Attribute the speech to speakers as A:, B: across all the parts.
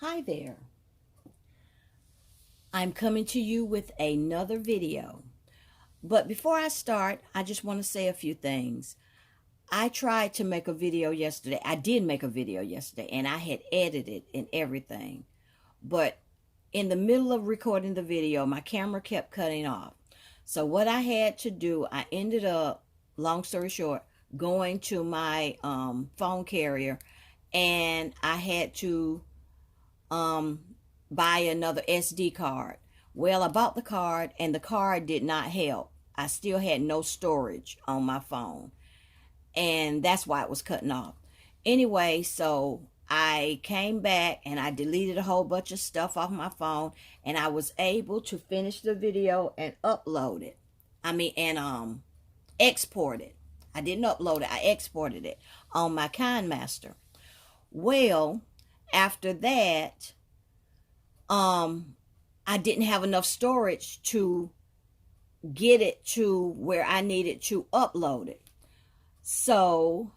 A: Hi there. I'm coming to you with another video. But before I start, I just want to say a few things. I tried to make a video yesterday. I did make a video yesterday and I had edited and everything. But in the middle of recording the video, my camera kept cutting off. So what I had to do, I ended up, long story short, going to my phone carrier, and I had to um, buy another SD card. Well, I bought the card and the card did not help. I still had no storage on my phone, and that's why it was cutting off. Anyway, so I came back and I deleted a whole bunch of stuff off my phone, and I was able to finish the video and upload it. Export it. I didn't upload it. I exported it on my KineMaster. Well, after that, I didn't have enough storage to get it to where I needed to upload it. So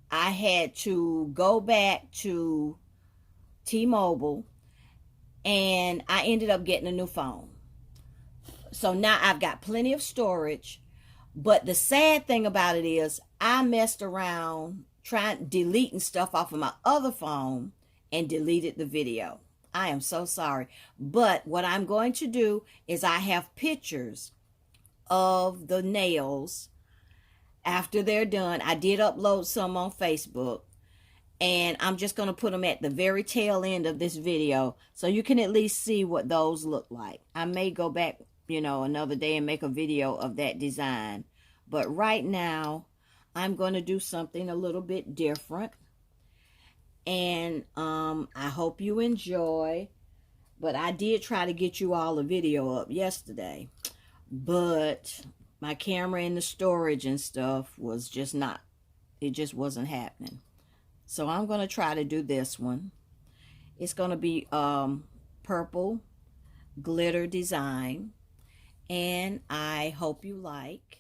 A: I had to go back to T-Mobile, and I ended up getting a new phone. So now I've got plenty of storage. But the sad thing about it is I messed around trying deleting stuff off of my other phone and deleted the video. I am so sorry. But what I'm going to do is I have pictures of the nails after they're done. I did upload some on Facebook, and I'm just going to put them at the very tail end of this video so you can at least see what those look like. I may go back, another day and make a video of that design. But right now, I'm going to do something a little bit different. And I hope you enjoy. But I did try to get you all a video up yesterday. But my camera and the storage and stuff was just not, it just wasn't happening. So I'm going to try to do this one. It's going to be purple glitter design. And I hope you like.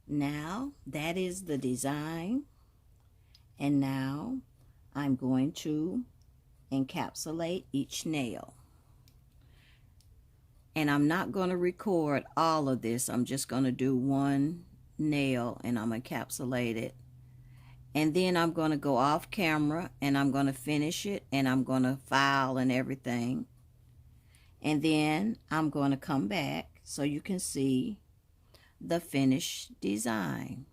A: Now that is the design, and now I'm going to encapsulate each nail. And I'm not going to record all of this. I'm just going to do one nail and I'm encapsulate it. And then I'm going to go off camera and I'm going to finish it and I'm going to file and everything. And then I'm going to come back so you can see the finished design.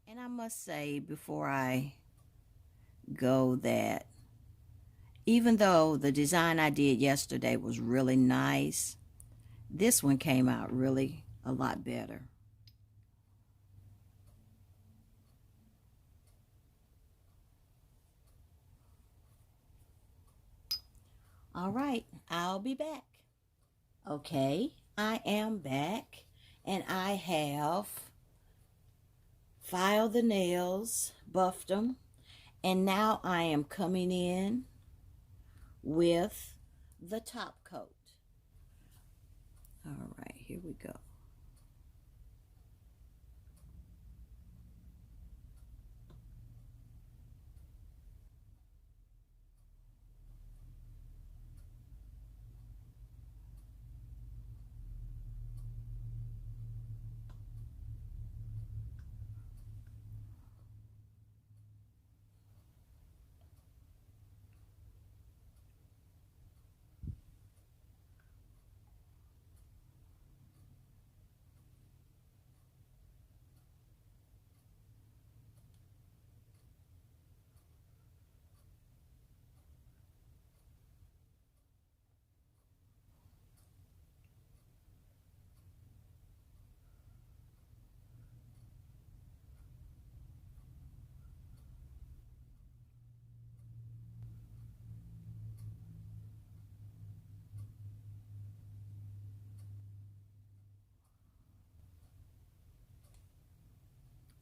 A: And I must say before I go that even though the design I did yesterday was really nice, this one came out really a lot better. All right, I'll be back. Okay, I am back and I have filed the nails, buffed them, and now I am coming in with the top coat. All right, here we go.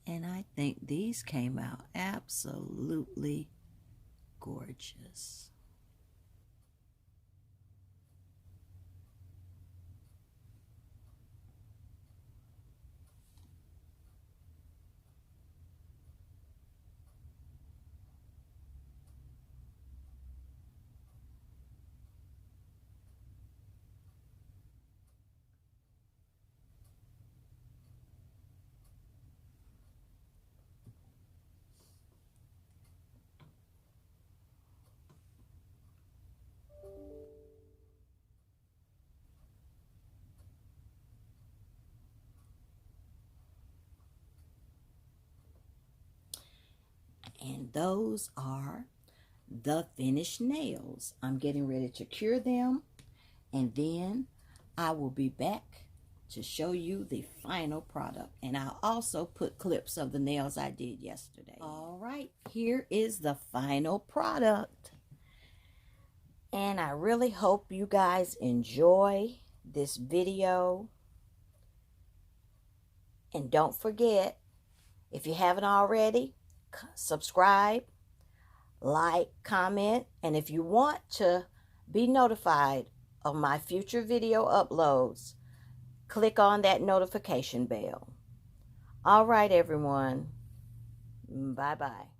A: And I think these came out absolutely gorgeous. And those are the finished nails. I'm getting ready to cure them, and then I will be back to show you the final product. And I'll also put clips of the nails I did yesterday. All right, here is the final product. And I really hope you guys enjoy this video. And don't forget, if you haven't already, subscribe, like, comment, and if you want to be notified of my future video uploads, click on that notification bell. All right, everyone. Bye-bye.